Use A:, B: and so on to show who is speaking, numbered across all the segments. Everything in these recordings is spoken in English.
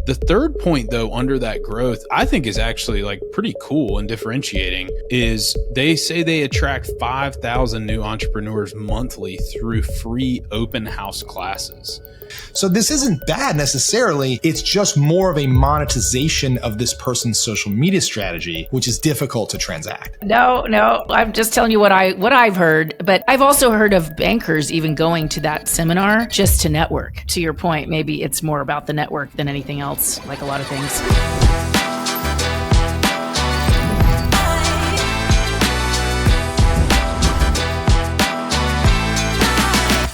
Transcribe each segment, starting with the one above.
A: The third point, though, under that growth, I think is actually like pretty cool and differentiating, is they say they attract 5,000 new entrepreneurs monthly through free open house classes.
B: So this isn't bad necessarily. It's just more of a monetization of this person's social media strategy, which is difficult to transact.
C: No, I'm just telling you what I've heard. But I've also heard of bankers even going to that seminar just to network. To your point, maybe it's more about the network than anything else, like a lot of things.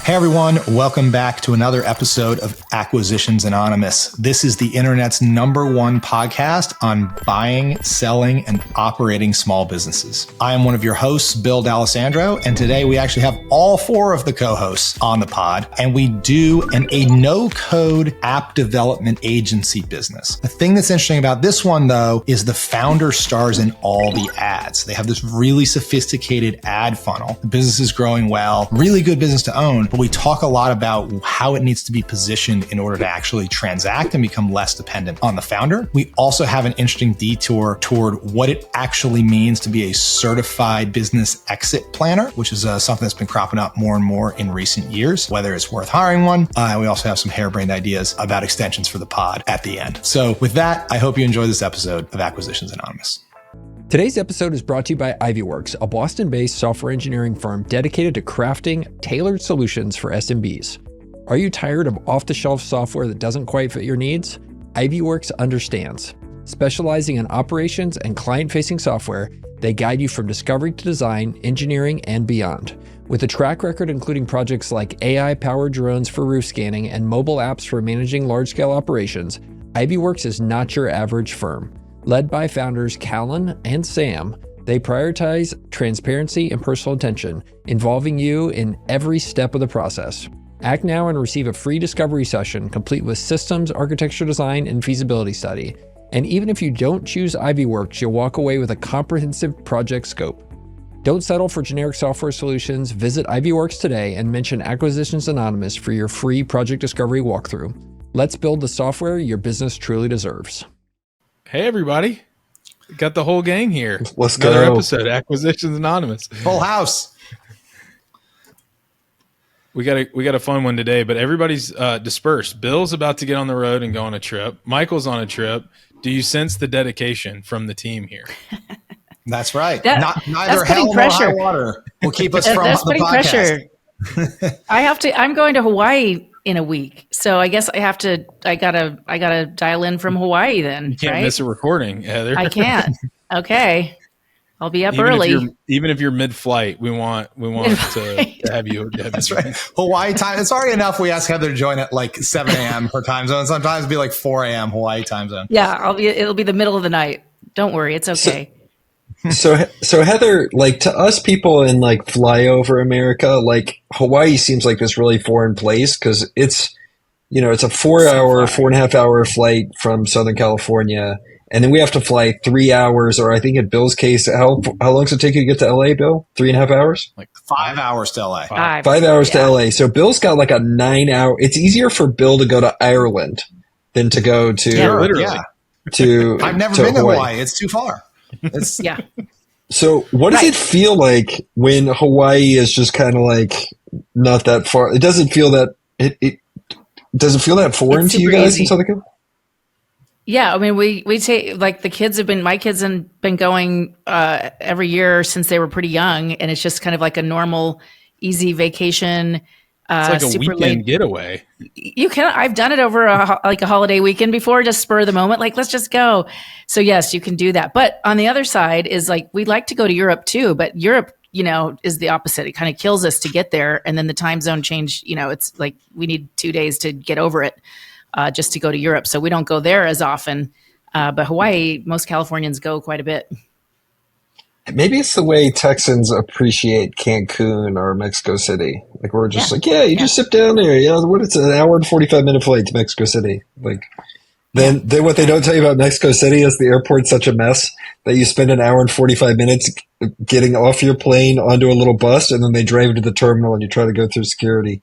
B: Hey everyone, welcome back to another episode of Acquisitions Anonymous. This is the internet's #1 podcast on buying, selling, and operating small businesses. I am one of your hosts, Bill D'Alessandro, and today we actually have all 4 of the co-hosts on the pod, and we do a no-code app development agency business. The thing that's interesting about this one, though, is the founder stars in all the ads. They have this really sophisticated ad funnel. The business is growing well, really good business to own, but we talk a lot about how it needs to be positioned in order to actually transact and become less dependent on the founder. We also have an interesting detour toward what it actually means to be a certified business exit planner, which is something that's been cropping up more and more in recent years, whether it's worth hiring one. We also have some harebrained ideas about extensions for the pod at the end. So with that, I hope you enjoy this episode of Acquisitions Anonymous.
D: Today's episode is brought to you by IvyWorks, a Boston-based software engineering firm dedicated to crafting tailored solutions for SMBs. Are you tired of off-the-shelf software that doesn't quite fit your needs? IvyWorks understands. Specializing in operations and client-facing software, they guide you from discovery to design, engineering, and beyond. With a track record including projects like AI-powered drones for roof scanning and mobile apps for managing large-scale operations, IvyWorks is not your average firm. Led by founders Callan and Sam, they prioritize transparency and personal attention, involving you in every step of the process. Act now and receive a free discovery session complete with systems, architecture design, and feasibility study. And even if you don't choose IvyWorks, you'll walk away with a comprehensive project scope. Don't settle for generic software solutions. Visit IvyWorks today and mention Acquisitions Anonymous for your free project discovery walkthrough. Let's build the software your business truly deserves.
A: Hey, everybody. Got the whole gang here.
E: Let's
A: Another
E: go.
A: episode, Acquisitions Anonymous.
B: Full house.
A: We got a fun one today, but everybody's dispersed. Bill's about to get on the road and go on a trip. Michael's on a trip. Do you sense the dedication from the team here?
B: That's right.
C: that's
B: Neither hell
C: putting
B: nor
C: pressure.
B: high water will keep us from
C: That's
B: the
C: putting
B: podcast.
C: pressure. I'm going to Hawaii in a week. So I guess I gotta dial in from Hawaii then.
A: You can't
C: right?
A: miss a recording, Heather.
C: I can't. Okay. I'll be up
A: even
C: early.
A: Even if you're mid-flight, we want to have you.
B: That's right. Hawaii time. It's already enough. We ask Heather to join at like 7 a.m. her time zone. Sometimes it'll be like 4 a.m. Hawaii time zone.
C: Yeah, it'll be the middle of the night. Don't worry, it's okay.
E: So Heather, like to us people in like flyover America, like Hawaii seems like this really foreign place because it's a 4.5 hour flight from Southern California. And then we have to fly 3 hours, or I think in Bill's case, how long does it take you to get to LA, Bill? 3.5 hours?
B: Like 5 hours to LA.
E: 5 hours to LA. So Bill's got like a 9 hour. It's easier for Bill to go to Ireland than to go to.
A: Yeah, literally.
E: To
B: I've never
E: to
B: been
E: Hawaii.
B: to Hawaii. It's too far. It's
C: Yeah.
E: So what does it feel like when Hawaii is just kind of like not that far? It doesn't feel that it doesn't feel that foreign
C: It's
E: to you
C: super
E: guys
C: easy.
E: in Southern California?
C: Yeah, I mean, we take like my kids have been going every year since they were pretty young, and it's just kind of like a normal, easy vacation.
A: It's like a
C: super
A: weekend
C: late.
A: getaway.
C: I've done it over a holiday weekend before, just spur of the moment, like let's just go. So yes, you can do that. But on the other side is like we'd like to go to Europe too, but Europe, is the opposite. It kind of kills us to get there, and then the time zone change. It's like we need 2 days to get over it. Just to go to Europe. So we don't go there as often. But Hawaii, most Californians go quite a bit.
E: Maybe it's the way Texans appreciate Cancun or Mexico City. Like we're just just sit down there. It's an hour and 45-minute flight to Mexico City. Like then what they don't tell you about Mexico City is the airport's such a mess that you spend an hour and 45 minutes getting off your plane onto a little bus, and then they drive you to the terminal and you try to go through security.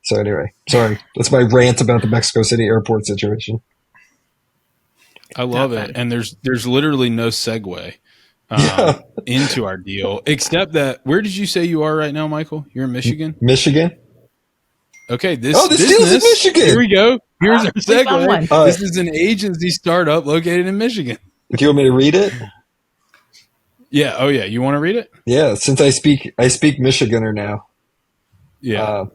E: So anyway, sorry. That's my rant about the Mexico City airport situation.
A: I love it. And there's literally no segue into our deal, except that, where did you say you are right now, Michael? You're in Michigan?
E: Michigan.
A: Okay, this
E: deal's in Michigan.
A: Here we go. Here's our segue.
C: This
A: is an agency startup located in Michigan.
E: Do you want me to read it?
A: Yeah. Oh, yeah. You want to read it?
E: Yeah. Since I speak Michiganer now.
A: Yeah.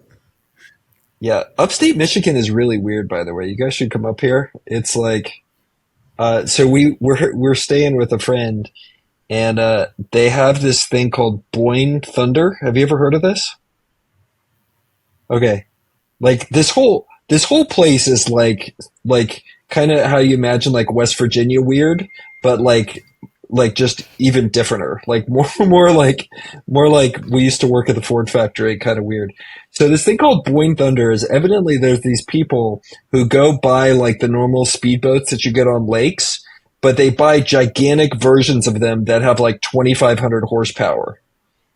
E: Yeah. Upstate Michigan is really weird, by the way. You guys should come up here. It's like, so we're staying with a friend, and they have this thing called Boyne Thunder. Have you ever heard of this? Okay. Like this whole place is like kind of how you imagine like West Virginia weird, but like just even differenter, like more like we used to work at the Ford factory kind of weird. So this thing called Boyne Thunder is evidently there's these people who go buy like the normal speedboats that you get on lakes, but they buy gigantic versions of them that have like 2,500 horsepower.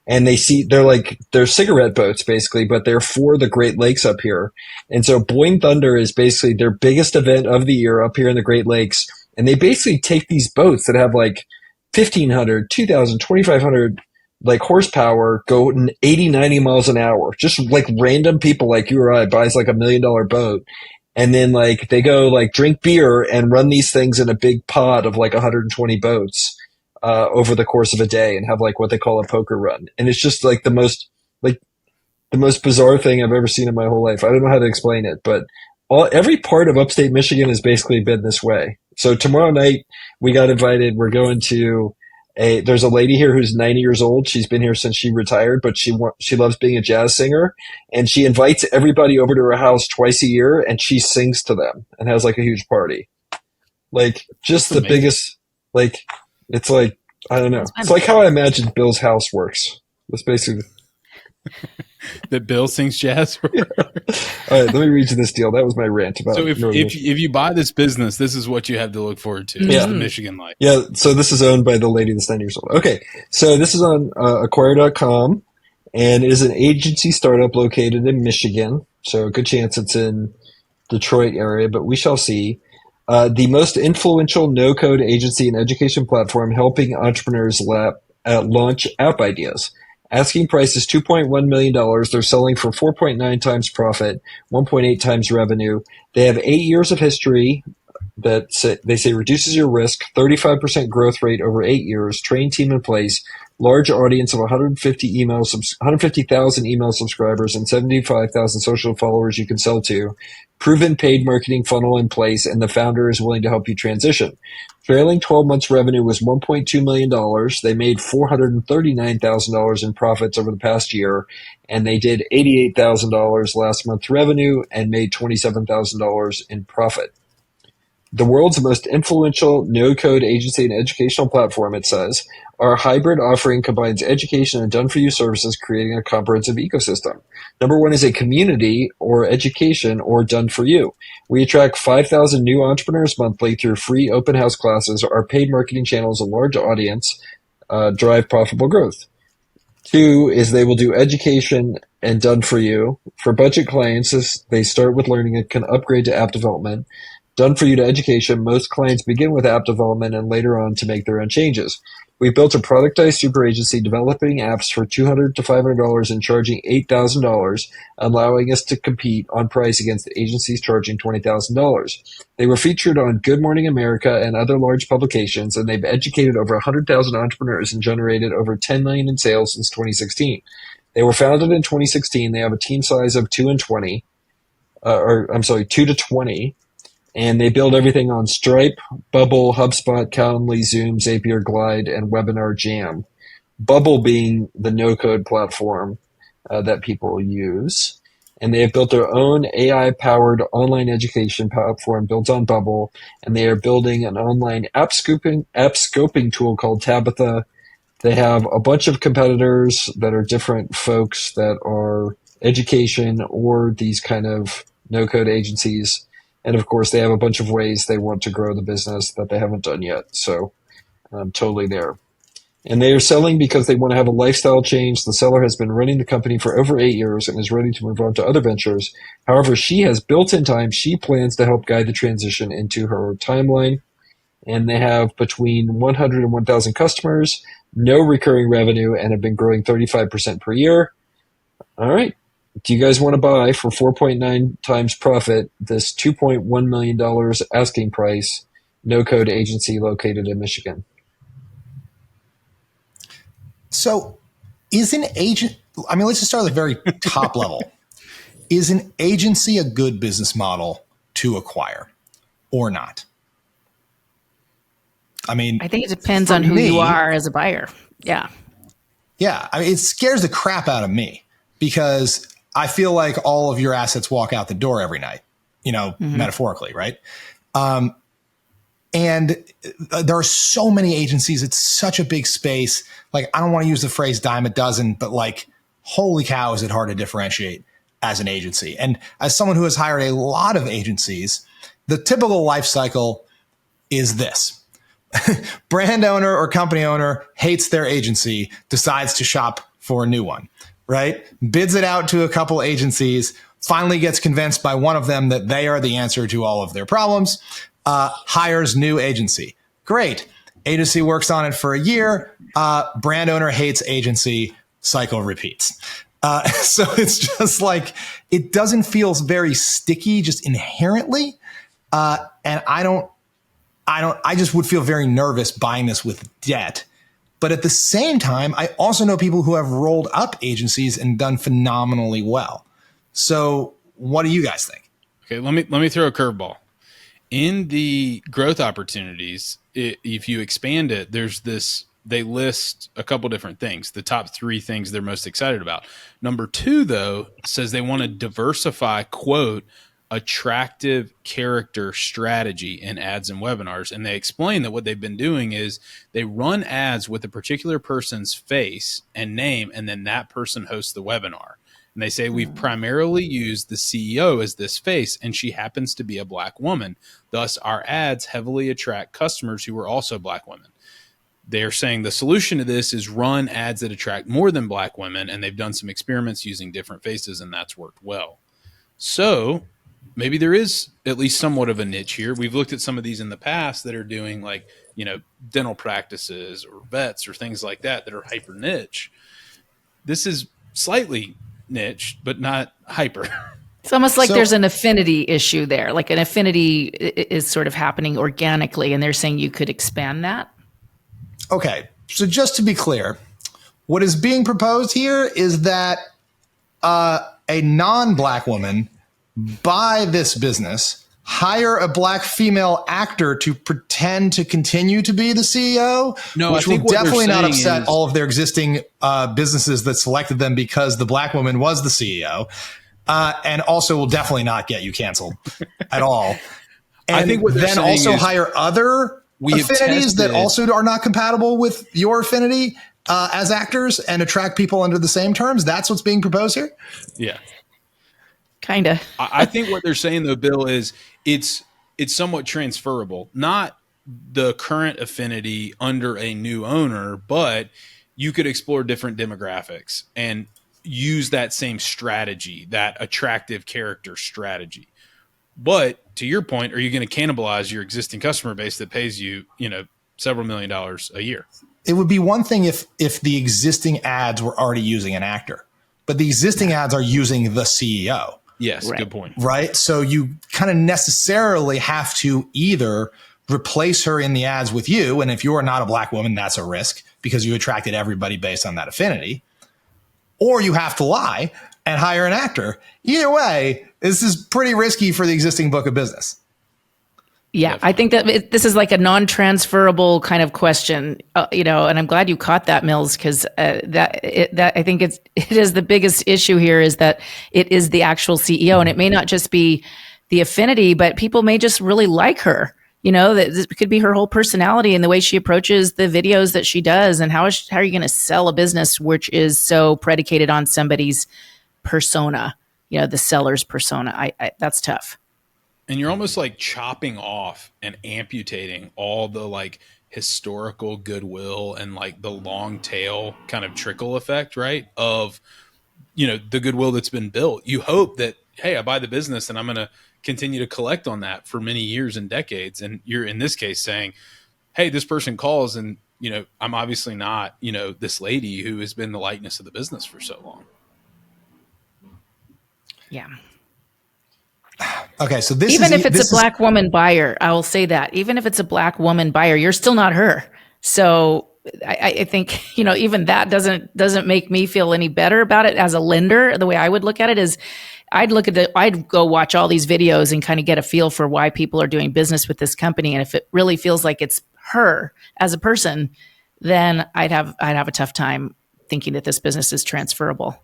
E: And they're cigarette boats basically, but they're for the Great Lakes up here. And so Boyne Thunder is basically their biggest event of the year up here in the Great Lakes. And they basically take these boats that have like 1,500, 2,000, 2,500 like horsepower, go 80, 90 miles an hour. Just like random people like you or I buys like $1 million boat. And then like they go like drink beer and run these things in a big pod of like 120 boats. Over the course of a day, and have like what they call a poker run. And it's just like the most bizarre thing I've ever seen in my whole life. I don't know how to explain it, but every part of upstate Michigan has basically been this way. So tomorrow night we got invited. We're going to there's a lady here who's 90 years old. She's been here since she retired, but she loves being a jazz singer, and she invites everybody over to her house twice a year, and she sings to them and has like a huge party. Like just the biggest, like, it's like, I don't know. It's like how I imagine Bill's house works. That's basically
A: that Bill sings jazz.
E: All right, let me read you this deal. That was my rant about.
A: So if you buy this business, this is what you have to look forward to.
E: Yeah.
A: The Michigan life.
E: Yeah. So this is owned by the lady that's 90 years old. Okay. So this is on acquire.com, and it is an agency startup located in Michigan. So a good chance it's in Detroit area, but we shall see. The most influential no-code agency and education platform helping entrepreneurs launch app ideas. Asking price is $2.1 million. They're selling for 4.9 times profit, 1.8 times revenue. They have 8 years of history that they say reduces your risk, 35% growth rate over 8 years, trained team in place, large audience of 150,000 email subscribers, and 75,000 social followers you can sell to. Proven paid marketing funnel in place, and the founder is willing to help you transition. Trailing 12 months revenue was $1.2 million. They made $439,000 in profits over the past year, and they did $88,000 last month's revenue and made $27,000 in profit. The world's most influential no-code agency and educational platform, it says. Our hybrid offering combines education and done-for-you services, creating a comprehensive ecosystem. Number one is a community or education or done-for-you. We attract 5,000 new entrepreneurs monthly through free open house classes. Our paid marketing channels, a large audience, drive profitable growth. Two is they will do education and done-for-you. For budget clients, they start with learning and can upgrade to app development. Done for you to education, most clients begin with app development and later on to make their own changes. We built a productized super agency developing apps for $200 to $500 and charging $8,000, allowing us to compete on price against agencies charging $20,000. They were featured on Good Morning America and other large publications, and they've educated over 100,000 entrepreneurs and generated over $10 million in sales since 2016. They were founded in 2016. They have a team size of 2 to 20. And they build everything on Stripe, Bubble, HubSpot, Calendly, Zoom, Zapier, Glide, and Webinar Jam. Bubble being the no-code platform that people use. And they have built their own AI-powered online education platform built on Bubble. And they are building an online app scoping tool called Tabitha. They have a bunch of competitors that are different folks that are education or these kind of no-code agencies. And of course, they have a bunch of ways they want to grow the business that they haven't done yet. So I'm totally there. And they are selling because they want to have a lifestyle change. The seller has been running the company for over 8 years and is ready to move on to other ventures. However, she has built in time. She plans to help guide the transition into her timeline. and they have between 100 and 1,000 customers, no recurring revenue, and have been growing 35% per year. All right. Do you guys want to buy for 4.9 times profit this $2.1 million asking price no-code agency located in Michigan?
B: So is an agent, I mean, let's just start at the very top level. Is an agency a good business model to acquire or not? I mean,
C: I think it depends on who you are as a buyer. Yeah.
B: Yeah. I mean, it scares the crap out of me because I feel like all of your assets walk out the door every night, metaphorically, right? And there are so many agencies. It's such a big space. Like, I don't want to use the phrase dime a dozen, but like, holy cow, is it hard to differentiate as an agency? And as someone who has hired a lot of agencies, the typical life cycle is this. Brand owner or company owner hates their agency, decides to shop for a new one, right? Bids it out to a couple agencies, finally gets convinced by one of them that they are the answer to all of their problems, hires new agency. Great. Agency works on it for a year. Brand owner hates agency, cycle repeats. So it's just like, it doesn't feel very sticky just inherently. And I just would feel very nervous buying this with debt. But at the same time, I also know people who have rolled up agencies and done phenomenally well. So what do you guys think?
A: Okay, let me throw a curveball. In the growth opportunities, if you expand it, they list a couple different things, the top 3 things they're most excited about. Number 2, though, says they want to diversify, quote, attractive character strategy in ads and webinars. And they explain that what they've been doing is they run ads with a particular person's face and name, and then that person hosts the webinar. And they say we've primarily used the CEO as this face, and she happens to be a Black woman. Thus, our ads heavily attract customers who are also Black women. They're saying the solution to this is run ads that attract more than Black women, and they've done some experiments using different faces, and that's worked well. So maybe there is at least somewhat of a niche here. We've looked at some of these in the past that are doing like, dental practices or vets or things like that are hyper niche. This is slightly niche, but not hyper.
C: It's almost like there's an affinity issue there. Like an affinity is sort of happening organically, and they're saying you could expand that.
B: Okay. So just to be clear, what is being proposed here is that a non-Black woman buy this business, hire a Black female actor to pretend to continue to be the CEO, which will definitely not upset all of their existing businesses that selected them because the Black woman was the CEO, and also will definitely not get you canceled at all. And I think what then also hire other affinities that also are not compatible with your affinity as actors and attract people under the same terms. That's what's being proposed here?
A: Yeah.
C: Kind of.
A: I think what they're saying, though, Bill, is it's somewhat transferable. Not the current affinity under a new owner, but you could explore different demographics and use that same strategy, that attractive character strategy. But to your point, are you going to cannibalize your existing customer base that pays you, several $1 million a year?
B: It would be one thing if the existing ads were already using an actor, but the existing ads are using the CEO.
A: Yes, right. Good point.
B: Right. So you kind of necessarily have to either replace her in the ads with you. And if you are not a Black woman, that's a risk because you attracted everybody based on that affinity. Or you have to lie and hire an actor. Either way, this is pretty risky for the existing book of business.
C: Yeah, I think that this is like a non-transferable kind of question, and I'm glad you caught that, Mills, because that I think it is the biggest issue here is that it is the actual CEO, and it may not just be the affinity, but people may just really like her. That this could be her whole personality and the way she approaches the videos that she does, and how are you going to sell a business which is so predicated on somebody's persona, the seller's persona? I that's tough.
A: And you're almost like chopping off and amputating all the like historical goodwill and like the long tail kind of trickle effect, right? Of, the goodwill that's been built. You hope that, hey, I buy the business and I'm going to continue to collect on that for many years and decades. And you're in this case saying, hey, this person calls and, I'm obviously not, this lady who has been the likeness of the business for so long.
C: Yeah.
B: Okay. So
C: even if it's a black woman buyer, I will say that even if it's a black woman buyer, you're still not her. So I think, even that doesn't make me feel any better about it as a lender. The way I would look at it is I'd go watch all these videos and kind of get a feel for why people are doing business with this company. And if it really feels like it's her as a person, then I'd have a tough time thinking that this business is transferable.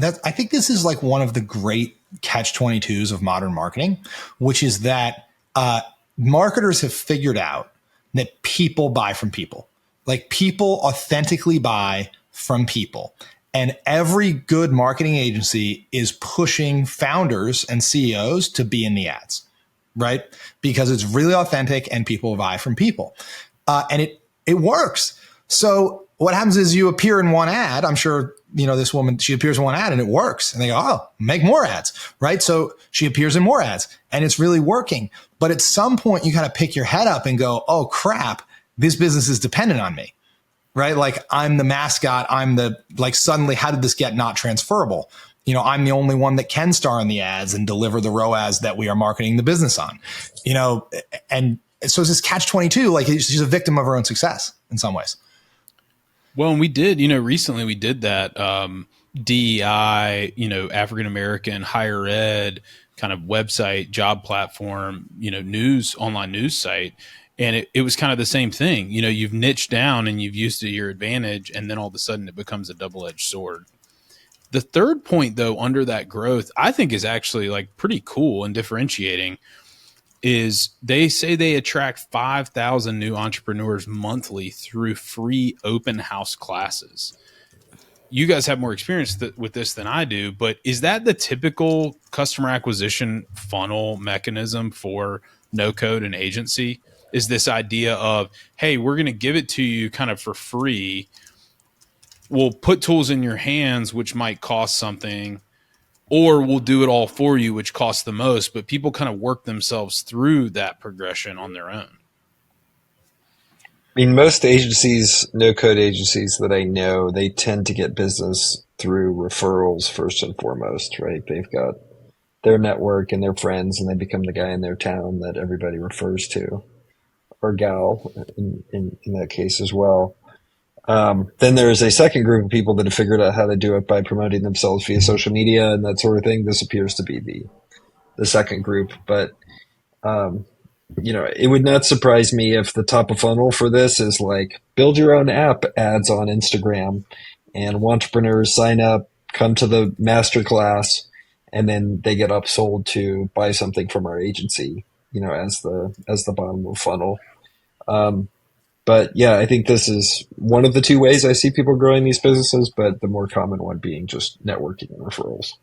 B: I think this is like one of the great catch-22s of modern marketing, which is that marketers have figured out that people buy from people. Like people authentically buy from people. And every good marketing agency is pushing founders and CEOs to be in the ads, right? Because it's really authentic and people buy from people. And it works. So what happens is you appear in one ad. I'm sure, this woman, she appears in one ad and it works. And they go, oh, make more ads, right? So she appears in more ads and it's really working. But at some point you kind of pick your head up and go, oh crap, this business is dependent on me, right? Like I'm the mascot. Suddenly how did this get not transferable? I'm the only one that can star in the ads and deliver the ROAS that we are marketing the business on, and so it's this catch-22, like she's a victim of her own success in some ways.
A: Well, and we did, recently we did that DEI, African-American higher ed kind of website, job platform, online news site. And it was kind of the same thing. You've niched down and you've used it to your advantage. And then all of a sudden it becomes a double-edged sword. The third point, though, under that growth, I think is actually like pretty cool and differentiating is they say they attract 5,000 new entrepreneurs monthly through free open house classes. You guys have more experience with this than I do, but is that the typical customer acquisition funnel mechanism for no code and agency? Is this idea of, hey, we're going to give it to you kind of for free. We'll put tools in your hands, which might cost something, or we'll do it all for you, which costs the most, but people kind of work themselves through that progression on their own.
E: I mean, most agencies, no-code agencies that I know, they tend to get business through referrals first and foremost, right? They've got their network and their friends, and they become the guy in their town that everybody refers to, or gal in that case as well. Then there's a second group of people that have figured out how to do it by promoting themselves via social media and that sort of thing. This appears to be the second group, but it would not surprise me if the top of funnel for this is like build your own app ads on Instagram, and entrepreneurs sign up, come to the master class, and then they get upsold to buy something from our agency, as the bottom of the funnel. But yeah, I think this is one of the two ways I see people growing these businesses, but the more common one being just networking and referrals.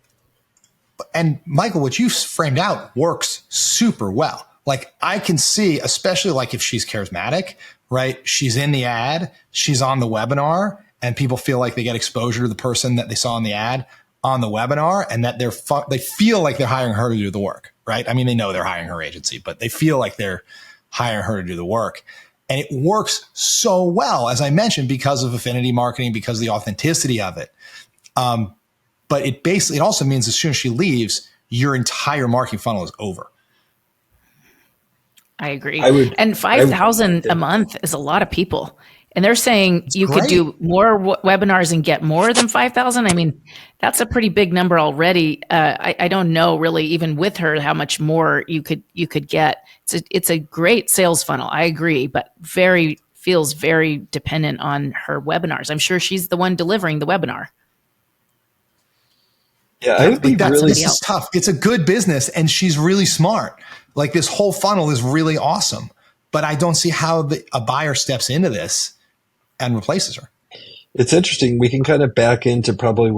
B: And Michael, what you framed out works super well. Like I can see, especially like if she's charismatic, right? She's in the ad, she's on the webinar, and people feel like they get exposure to the person that they saw in the ad on the webinar, and that they feel like they're hiring her to do the work, right? I mean, they know they're hiring her agency, but they feel like they're hiring her to do the work. And it works so well, as I mentioned, because of affinity marketing, because of the authenticity of it. But it also means as soon as she leaves, your entire marketing funnel is over.
C: I agree. And 5,000 a month is a lot of people. And they're saying you could do more webinars and get more than 5,000. I mean, that's a pretty big number already. I don't know really, even with her, how much more you could get. It's a great sales funnel. I agree, but feels very dependent on her webinars. I'm sure she's the one delivering the webinar.
E: Yeah,
B: this is tough. It's a good business, and she's really smart. Like this whole funnel is really awesome, but I don't see how a buyer steps into this and replaces her.
E: It's interesting. We can kind of back into probably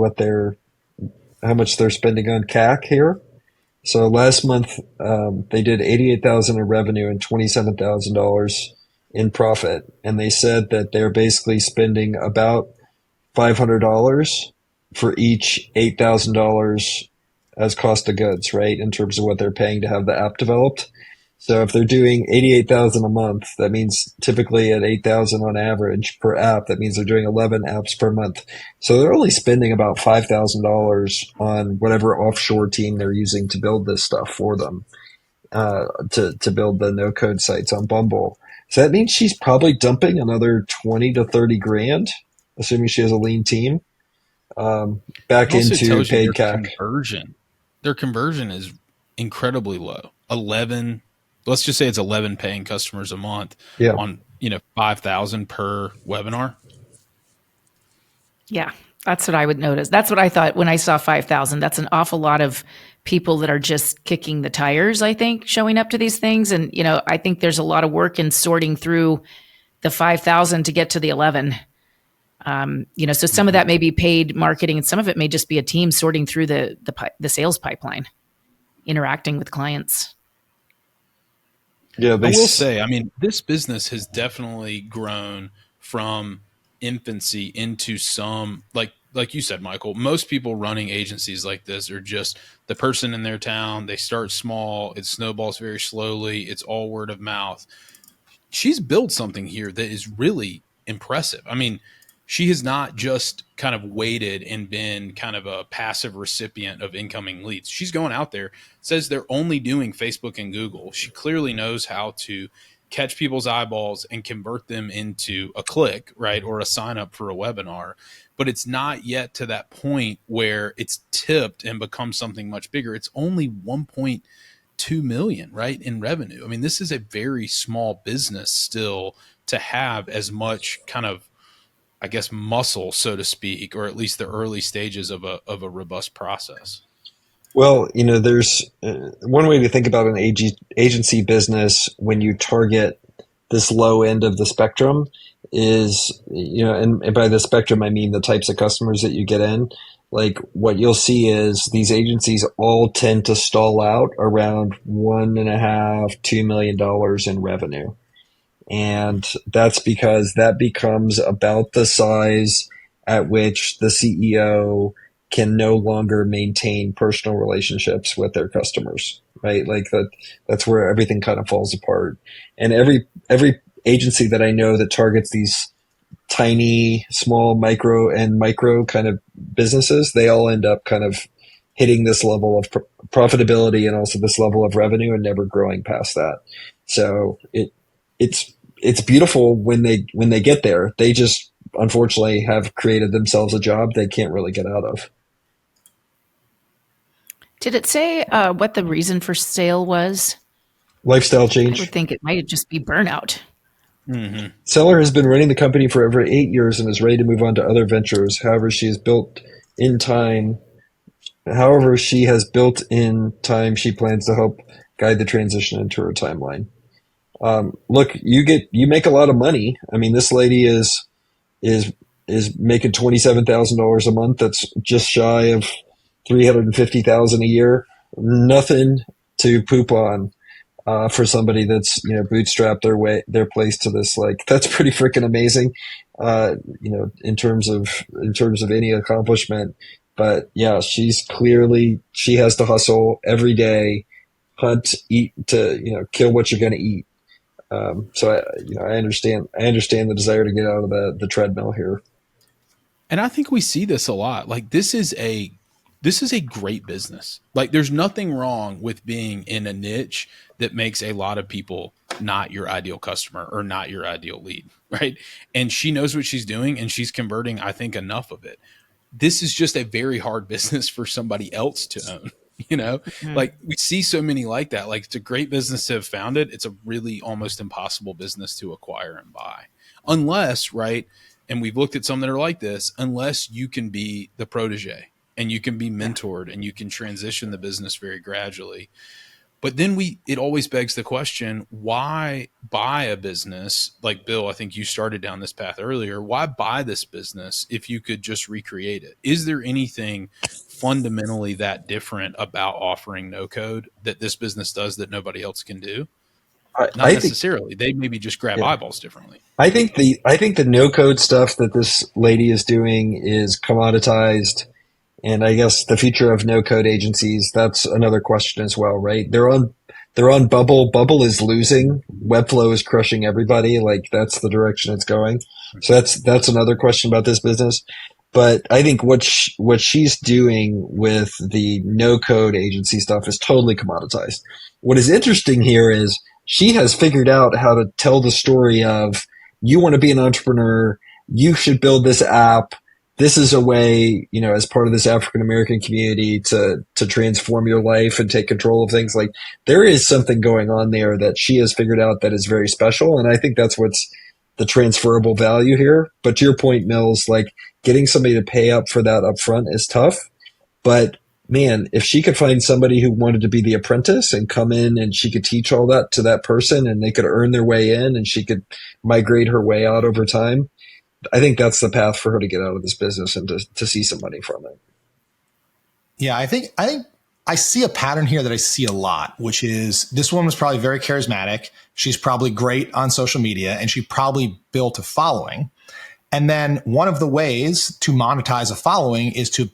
E: how much they're spending on CAC here. So last month, they did $88,000 in revenue and $27,000 in profit. And they said that they're basically spending about $500 for each $8,000 as cost of goods, right? In terms of what they're paying to have the app developed. So if they're doing 88,000 a month, that means typically at 8,000 on average per app, that means they're doing 11 apps per month. So they're only spending about $5,000 on whatever offshore team they're using to build this stuff for them, to build the no code sites on Bumble. So that means she's probably dumping another 20 to 30 grand, assuming she has a lean team, back into paid CAC.
A: Their conversion is incredibly low. 11, let's just say it's 11 paying customers a month on, 5,000 per webinar.
C: Yeah, that's what I would notice. That's what I thought when I saw 5,000. That's an awful lot of people that are just kicking the tires, I think, showing up to these things. And, I think there's a lot of work in sorting through the 5,000 to get to the 11. So some of that may be paid marketing and some of it may just be a team sorting through the sales pipeline, interacting with clients.
A: Yeah, I will say, this business has definitely grown from infancy into some, like you said, Michael, most people running agencies like this are just the person in their town. They start small. It snowballs very slowly. It's all word of mouth. She's built something here that is really impressive. She has not just kind of waited and been kind of a passive recipient of incoming leads. She's going out there, says they're only doing Facebook and Google. She clearly knows how to catch people's eyeballs and convert them into a click, right? Or a sign up for a webinar. But it's not yet to that point where it's tipped and becomes something much bigger. It's only 1.2 million, right, in revenue. This is a very small business still to have as much kind of, I guess, muscle, so to speak, or at least the early stages of a robust process.
E: Well, there's one way to think about an agency business when you target this low end of the spectrum is, and by the spectrum, I mean the types of customers that you get in. Like what you'll see is these agencies all tend to stall out around $1.5–2 million in revenue. And that's because that becomes about the size at which the CEO can no longer maintain personal relationships with their customers, right? Like that's where everything kind of falls apart. And every agency that I know that targets these tiny, small, micro kind of businesses, they all end up kind of hitting this level of profitability and also this level of revenue and never growing past that. So it's beautiful when they get there. They just unfortunately have created themselves a job they can't really get out of.
C: Did it say what the reason for sale was?
E: Lifestyle change.
C: I would think it might just be burnout.
E: Mm-hmm. Seller has been running the company for over 8 years and is ready to move on to other ventures. However, she has built in time. She plans to help guide the transition into her timeline. Look, you make a lot of money. This lady is making $27,000 a month. That's just shy of $350,000 a year. Nothing to poop on, for somebody that's, bootstrapped their place to this. Like, that's pretty freaking amazing, in terms of any accomplishment. But yeah, she has to hustle every day, hunt, eat to, kill what you're going to eat. So I understand the desire to get out of the treadmill here.
A: And I think we see this a lot. Like this is a great business. Like there's nothing wrong with being in a niche that makes a lot of people not your ideal customer or not your ideal lead, right? And she knows what she's doing and she's converting, I think, enough of it. This is just a very hard business for somebody else to own. Mm-hmm. Like we see so many like that. Like it's a great business to have founded. It's a really almost impossible business to acquire and buy unless, right. And we've looked at some that are like this, unless you can be the protege and you can be mentored and you can transition the business very gradually. But then it always begs the question, why buy a business? Like Bill, I think you started down this path earlier. Why buy this business if you could just recreate it? Is there anything fundamentally that different about offering no code that this business does that nobody else can do? Not necessarily. They maybe just grab eyeballs differently.
E: I think the no code stuff that this lady is doing is commoditized And I guess the future of no code agencies, that's another question as well, right? They're on Bubble. Bubble is losing. Webflow is crushing everybody. Like that's the direction it's going. So that's another question about this business. But I think what she's doing with the no code agency stuff is totally commoditized. What is interesting here is she has figured out how to tell the story of you want to be an entrepreneur. You should build this app. This is a way, as part of this African American community to transform your life and take control of things. Like there is something going on there that she has figured out that is very special. And I think that's what's the transferable value here. But to your point, Mills, like getting somebody to pay up for that up front is tough. But man, if she could find somebody who wanted to be the apprentice and come in and she could teach all that to that person and they could earn their way in and she could migrate her way out over time, I think that's the path for her to get out of this business and to see some money from it.
B: Yeah, I think I see a pattern here that I see a lot, which is this woman was probably very charismatic. She's probably great on social media and she probably built a following. And then one of the ways to monetize a following is to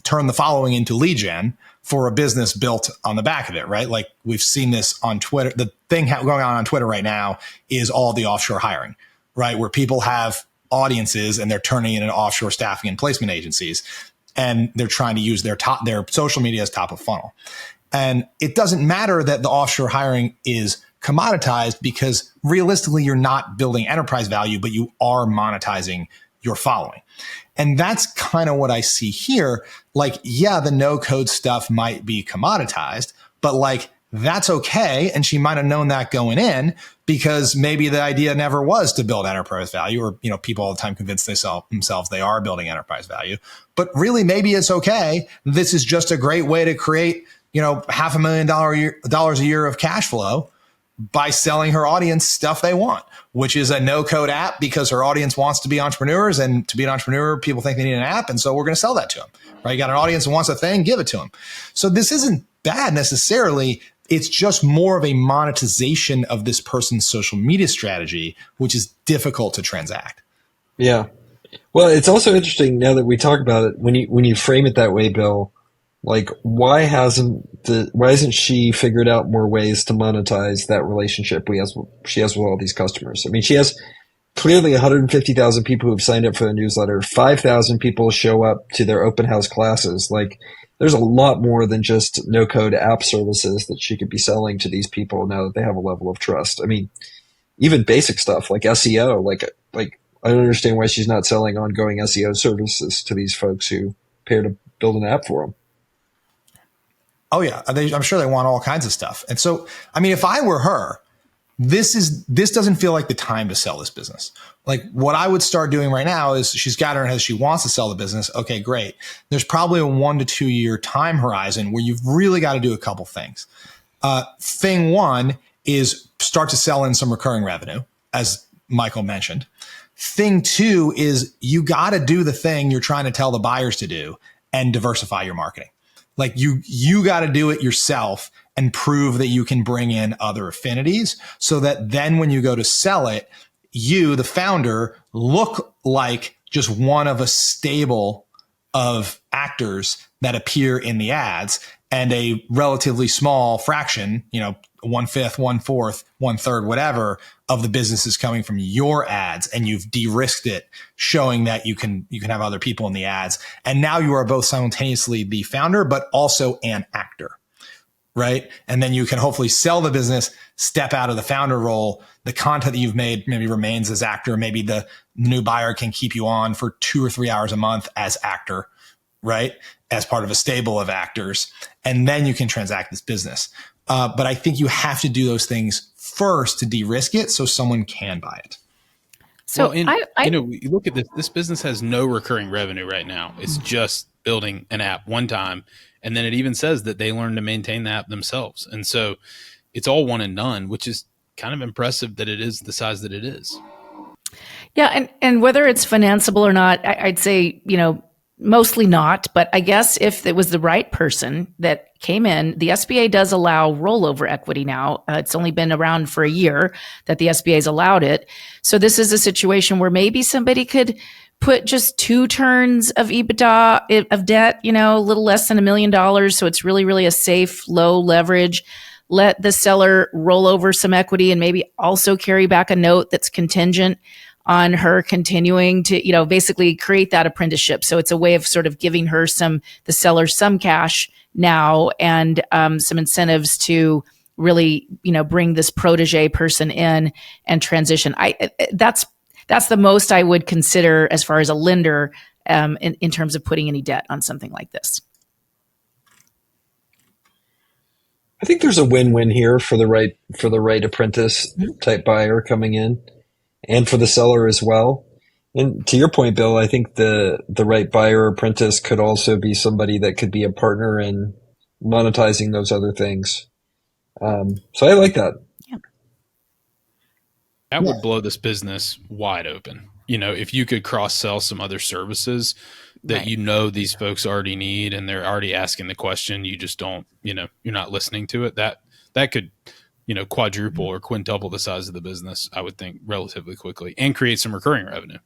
B: turn the following into lead gen for a business built on the back of it, right? Like we've seen this on Twitter. The thing going on Twitter right now is all the offshore hiring, right? Where people have audiences and they're turning it into offshore staffing and placement agencies. And they're trying to use their social media as top of funnel. And it doesn't matter that the offshore hiring is commoditized because realistically, you're not building enterprise value, but you are monetizing your following. And that's kind of what I see here. Like, yeah, the no code stuff might be commoditized, but like, that's okay. And she might have known that going in because maybe the idea never was to build enterprise value or, people all the time convince themselves they are building enterprise value, but really maybe it's okay. This is just a great way to create, $500,000 a year of cash flow by selling her audience stuff they want, which is a no code app because her audience wants to be entrepreneurs, and to be an entrepreneur, people think they need an app. And so we're going to sell that to them, right? You got an audience that wants a thing, give it to them. So this isn't bad necessarily. It's just more of a monetization of this person's social media strategy, which is difficult to transact.
E: Yeah. Well, it's also interesting now that we talk about it, when you frame it that way, Bill, like why hasn't she figured out more ways to monetize that relationship she has with all these customers? I mean, she has clearly 150,000 people who've signed up for the newsletter. 5,000 people show up to their open house classes. Like there's a lot more than just no code app services that she could be selling to these people now that they have a level of trust. I mean, even basic stuff like SEO, like I don't understand why she's not selling ongoing SEO services to these folks who pay her to build an app for them.
B: Oh yeah. I'm sure they want all kinds of stuff. And so, I mean, if I were her, this doesn't feel like the time to sell this business. Like what I would start doing right now is she's got her in her head, she wants to sell the business. Okay, great. There's probably a 1 to 2 year time horizon where you've really got to do a couple things. Thing one is start to sell in some recurring revenue, as Michael mentioned. Thing two is you got to do the thing you're trying to tell the buyers to do and diversify your marketing. Like you got to do it yourself and prove that you can bring in other affinities so that then when you go to sell it, you, the founder, look like just one of a stable of actors that appear in the ads, and a relatively small fraction, 1/5, 1/4, 1/3, whatever of the business is coming from your ads, and you've de-risked it, showing that you can have other people in the ads. And now you are both simultaneously the founder, but also an actor, right? And then you can hopefully sell the business, step out of the founder role. The content that you've made maybe remains as actor. Maybe the new buyer can keep you on for 2 or 3 hours a month as actor, right? As part of a stable of actors. And then you can transact this business. But I think you have to do those things first to de-risk it so someone can buy it.
C: So
A: you look at this business has no recurring revenue right now. It's just building an app one time. And then it even says that they learn to maintain the app themselves. And so it's all one and done, which is kind of impressive that it is the size that it is.
C: Yeah. And whether it's financeable or not, I'd say, mostly not. But I guess if it was the right person that came in, the SBA does allow rollover equity now. It's only been around for a year that the SBA has allowed it. So this is a situation where maybe somebody could put just 2 turns of EBITDA of debt, a little less than $1 million. So it's really, really a safe, low leverage. Let the seller roll over some equity and maybe also carry back a note that's contingent on her continuing to, basically create that apprenticeship. So it's a way of sort of giving her the seller some cash now and some incentives to really, bring this protege person in and transition. That's the most I would consider as far as a lender in terms of putting any debt on something like this.
E: I think there's a win-win here for the right apprentice type buyer coming in, and for the seller as well. And to your point, Bill, I think the right buyer apprentice could also be somebody that could be a partner in monetizing those other things. So I like that.
C: Yeah.
A: That would blow this business wide open. If you could cross-sell some other services that
C: Right.
A: these folks already need and they're already asking the question, you just don't, you're not listening to it. That could, quadruple or quintuple the size of the business, I would think, relatively quickly, and create some recurring revenue.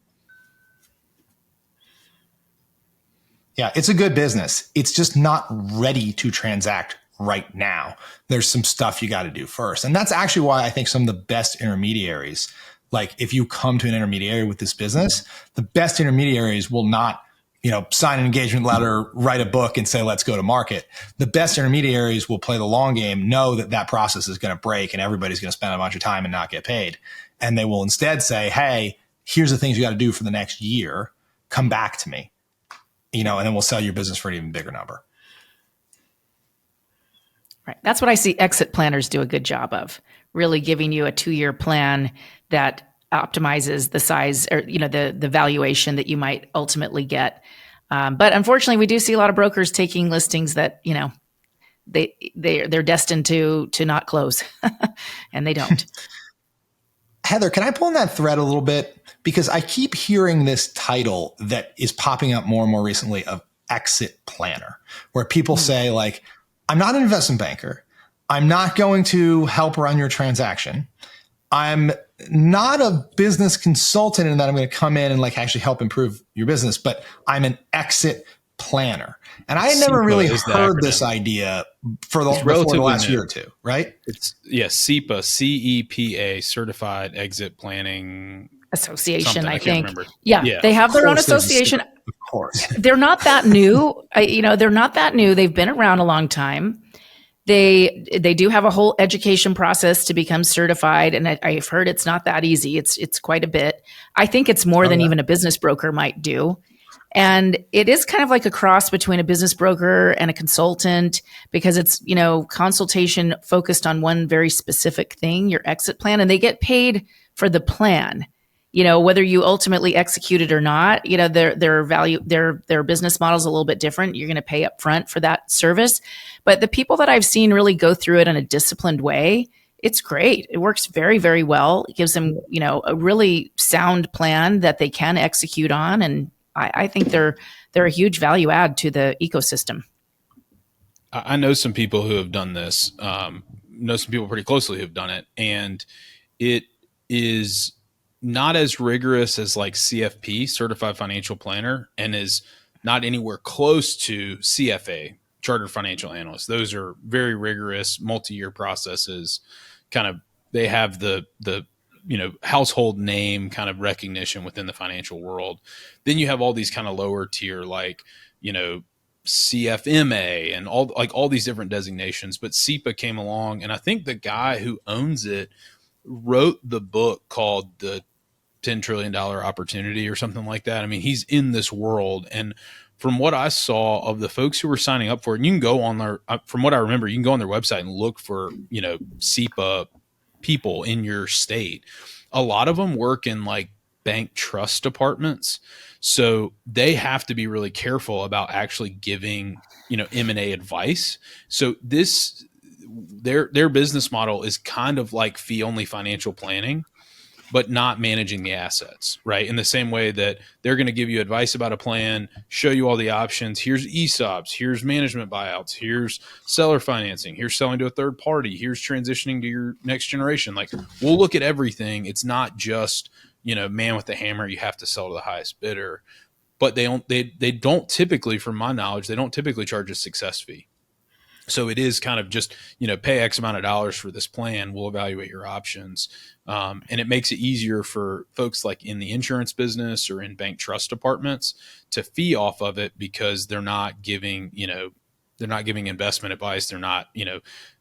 B: Yeah, it's a good business. It's just not ready to transact right now. There's some stuff you got to do first. And that's actually why I think some of the best intermediaries, like if you come to an intermediary with this business, the best intermediaries will not, sign an engagement letter, write a book and say, let's go to market. The best intermediaries will play the long game, know that process is going to break and everybody's going to spend a bunch of time and not get paid. And they will instead say, hey, here's the things you got to do for the next year. Come back to me. And then we'll sell your business for an even bigger number.
C: Right. That's what I see exit planners do a good job of, really giving you a 2-year plan that optimizes the size or, the valuation that you might ultimately get. But unfortunately, we do see a lot of brokers taking listings that, they're destined to not close and they don't.
B: Heather, can I pull on that thread a little bit? Because I keep hearing this title that is popping up more and more recently of exit planner, where people say like, I'm not an investment banker. I'm not going to help run your transaction. I'm not a business consultant in that I'm going to come in and like actually help improve your business, but I'm an exit planner. And I had never really heard this idea before the last year or two, right?
A: It's CEPA, CEPA, Certified Exit Planning
C: Association, I
A: can't
C: think.
A: remember.
C: Yeah, they have their own association.
B: Of course.
C: They're not that new. They're not that new. They've been around a long time. They do have a whole education process to become certified, and I've heard it's not that easy. It's quite a bit. I think it's more than even a business broker might do. And it is kind of like a cross between a business broker and a consultant because it's, consultation focused on one very specific thing, your exit plan, and they get paid for the plan. Whether you ultimately execute it or not, their business model is a little bit different. You're going to pay up front for that service. But the people that I've seen really go through it in a disciplined way, it's great. It works very, very well. It gives them, a really sound plan that they can execute on. And I think they're a huge value add to the ecosystem.
A: I know some people who have done this, know some people pretty closely who have done it. And it is not as rigorous as like CFP, Certified Financial Planner, and is not anywhere close to CFA, Chartered Financial Analyst. Those are very rigorous multi-year processes. They have the household name kind of recognition within the financial world. Then you have all these kind of lower tier, like, CFMA and all these different designations. But CEPA came along, and I think the guy who owns it wrote the book called The $10 trillion Opportunity or something like that. I mean, he's in this world. And from what I saw of the folks who were signing up for it, and you can go on their, from what I remember, you can go on their website and look for, CEPA people in your state. A lot of them work in like bank trust departments. So they have to be really careful about actually giving, M&A advice. So their business model is kind of like fee only financial planning, but not managing the assets, right? In the same way that they're going to give you advice about a plan, show you all the options. Here's ESOPs, here's management buyouts, here's seller financing, here's selling to a third party, here's transitioning to your next generation. Like, we'll look at everything. It's not just man with the hammer, you have to sell to the highest bidder. But they don't typically, from my knowledge, they don't typically charge a success fee. So it is kind of just, pay X amount of dollars for this plan. We'll evaluate your options. And it makes it easier for folks like in the insurance business or in bank trust departments to fee off of it, because they're not giving investment advice. They're not,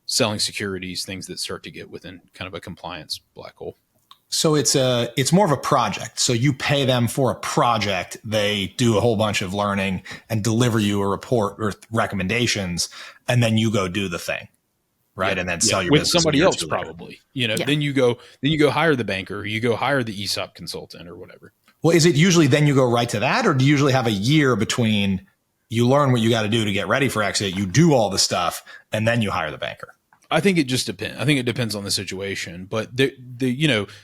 A: selling securities, things that start to get within kind of a compliance black hole.
B: So it's more of a project. So you pay them for a project. They do a whole bunch of learning and deliver you a report or recommendations, and then you go do the thing, right?
A: Yeah.
B: And then sell your
A: with
B: business
A: somebody else probably. Then you go hire the banker, or you go hire the ESOP consultant or whatever.
B: Well, is it usually then you go right to that, or do you usually have a year between you learn what you got to do to get ready for exit, you do all the stuff, and then you hire the banker?
A: I think it just depends. I think it depends on the situation, but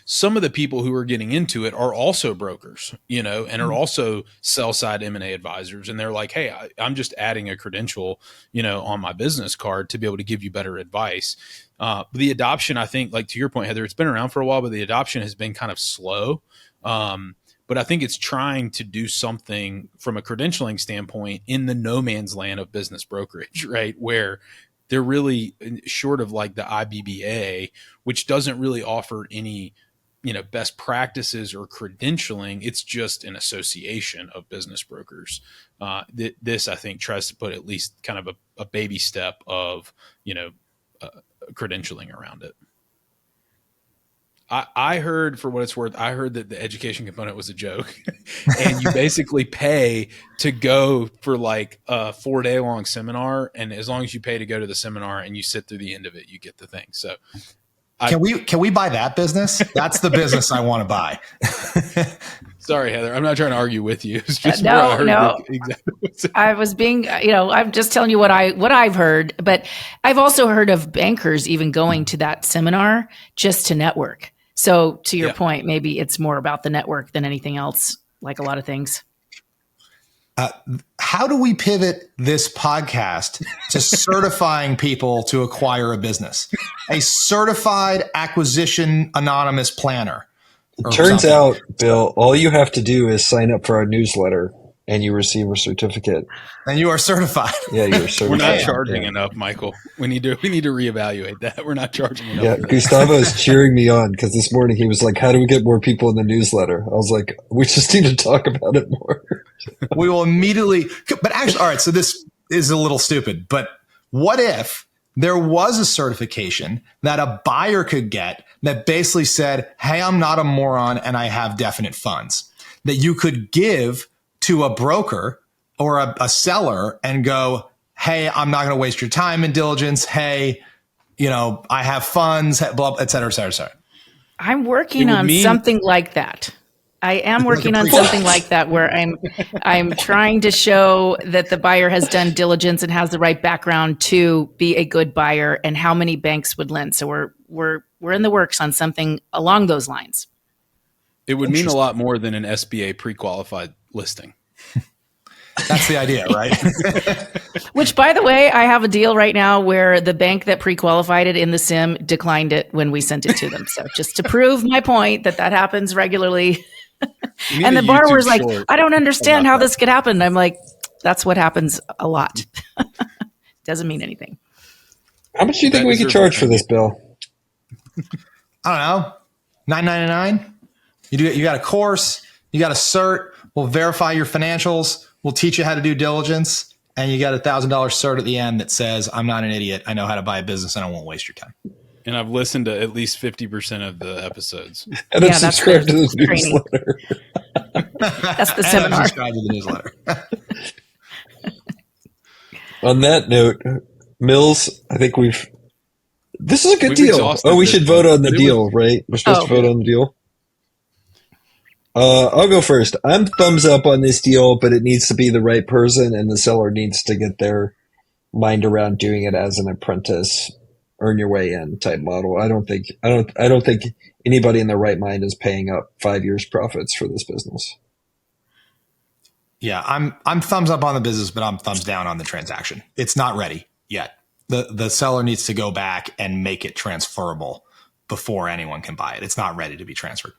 A: some of the people who are getting into it are also brokers, and are also sell side M&A advisors. And they're like, hey, I'm just adding a credential, on my business card to be able to give you better advice. The adoption, I think, like to your point, Heather, it's been around for a while, but the adoption has been kind of slow. But I think it's trying to do something from a credentialing standpoint in the no man's land of business brokerage, right? Where they're really short of like the IBBA, which doesn't really offer any, best practices or credentialing. It's just an association of business brokers. This, I think, tries to put at least kind of a baby step of, credentialing around it. I heard, for what it's worth, I heard that the education component was a joke, and you basically pay to go for like a 4-day long seminar. And as long as you pay to go to the seminar and you sit through the end of it, you get the thing. So
B: can we buy that business? That's the business I want to buy.
A: Sorry, Heather, I'm not trying to argue with you. It's just
C: no.
A: Exactly.
C: I was being, I'm just telling you what I've heard, but I've also heard of bankers even going to that seminar just to network. So to your point, maybe it's more about the network than anything else, like a lot of things.
B: How do we pivot this podcast to certifying people to acquire a business? A certified acquisition anonymous planner.
E: Turns out, Bill, all you have to do is sign up for our newsletter and you receive a certificate.
B: And you are certified.
E: Yeah, you're certified.
A: We're not charging enough, Michael. We need to reevaluate that. We're not charging enough.
E: Yeah, Gustavo is cheering me on because this morning he was like, how do we get more people in the newsletter? I was like, we just need to talk about it more.
B: We will immediately, but actually, all right, so this is a little stupid, but what if there was a certification that a buyer could get that basically said, hey, I'm not a moron and I have definite funds, that you could give to a broker or a seller and go, hey, I'm not going to waste your time in diligence. Hey, I have funds, blah, et cetera, et cetera, et cetera.
C: I'm working on something like that. I am working on something like that where I'm trying to show that the buyer has done diligence and has the right background to be a good buyer and how many banks would lend. So we're in the works on something along those lines.
A: It would mean a lot more than an SBA pre-qualified listing.
B: That's the idea, right?
C: Which, by the way, I have a deal right now where the bank that pre-qualified it in the sim declined it when we sent it to them. So just to prove my point that happens regularly. And the borrower's like, I don't understand how this could happen. I'm like, that's what happens a lot. Doesn't mean anything.
E: How much do you think we could charge for this, Bill?
B: I don't know. $9.99. You got a course, you got a cert. We'll verify your financials. We'll teach you how to do diligence. And you got $1,000 cert at the end that says, I'm not an idiot. I know how to buy a business and I won't waste your time.
A: And I've listened to at least 50% of the episodes.
E: And I've subscribed to the newsletter.
C: That's the seminar.
B: I've subscribed to the newsletter.
E: On that note, Mills, I think this is a good deal. Oh, we should vote on the deal, right? We're supposed to vote on the deal. I'll go first. I'm thumbs up on this deal, but it needs to be the right person, and the seller needs to get their mind around doing it as an apprentice, earn your way in type model. I don't think anybody in their right mind is paying up 5 years profits for this business.
B: Yeah, I'm thumbs up on the business, but I'm thumbs down on the transaction. It's not ready yet. The seller needs to go back and make it transferable before anyone can buy it. It's not ready to be transferred.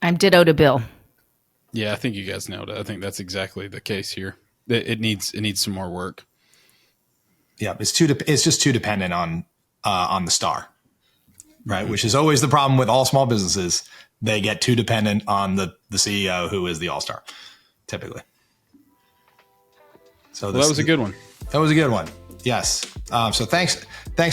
C: I'm ditto to Bill.
A: Yeah, I think you guys nailed it. I think that's exactly the case here. It needs some more work.
B: Yeah, it's just too dependent on the star, right? Mm-hmm. Which is always the problem with all small businesses. They get too dependent on the CEO who is the all-star, typically. So
A: that was a good one.
B: That was a good one. Yes. So thanks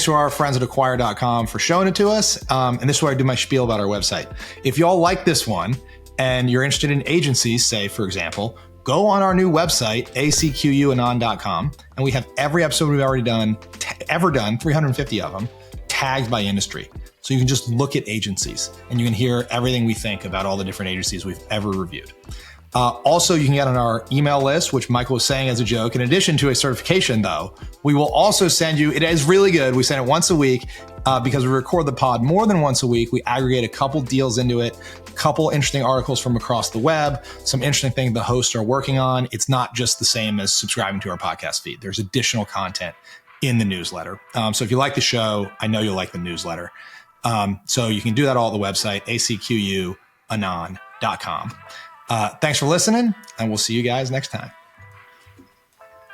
B: to our friends at acquire.com for showing it to us. And this is where I do my spiel about our website. If y'all like this one and you're interested in agencies, say, for example, go on our new website, acquanon.com, and we have every episode we've already done, 350 of them, tagged by industry. So you can just look at agencies and you can hear everything we think about all the different agencies we've ever reviewed. Also, you can get on our email list, which Michael was saying as a joke. In addition to a certification, though, we will also send you, it is really good. We send it once a week because we record the pod more than once a week. We aggregate a couple deals into it, a couple interesting articles from across the web, some interesting things the hosts are working on. It's not just the same as subscribing to our podcast feed. There's additional content in the newsletter. So if you like the show, I know you'll like the newsletter. So you can do that all at the website, acquanon.com. Thanks for listening, and we'll see you guys next time.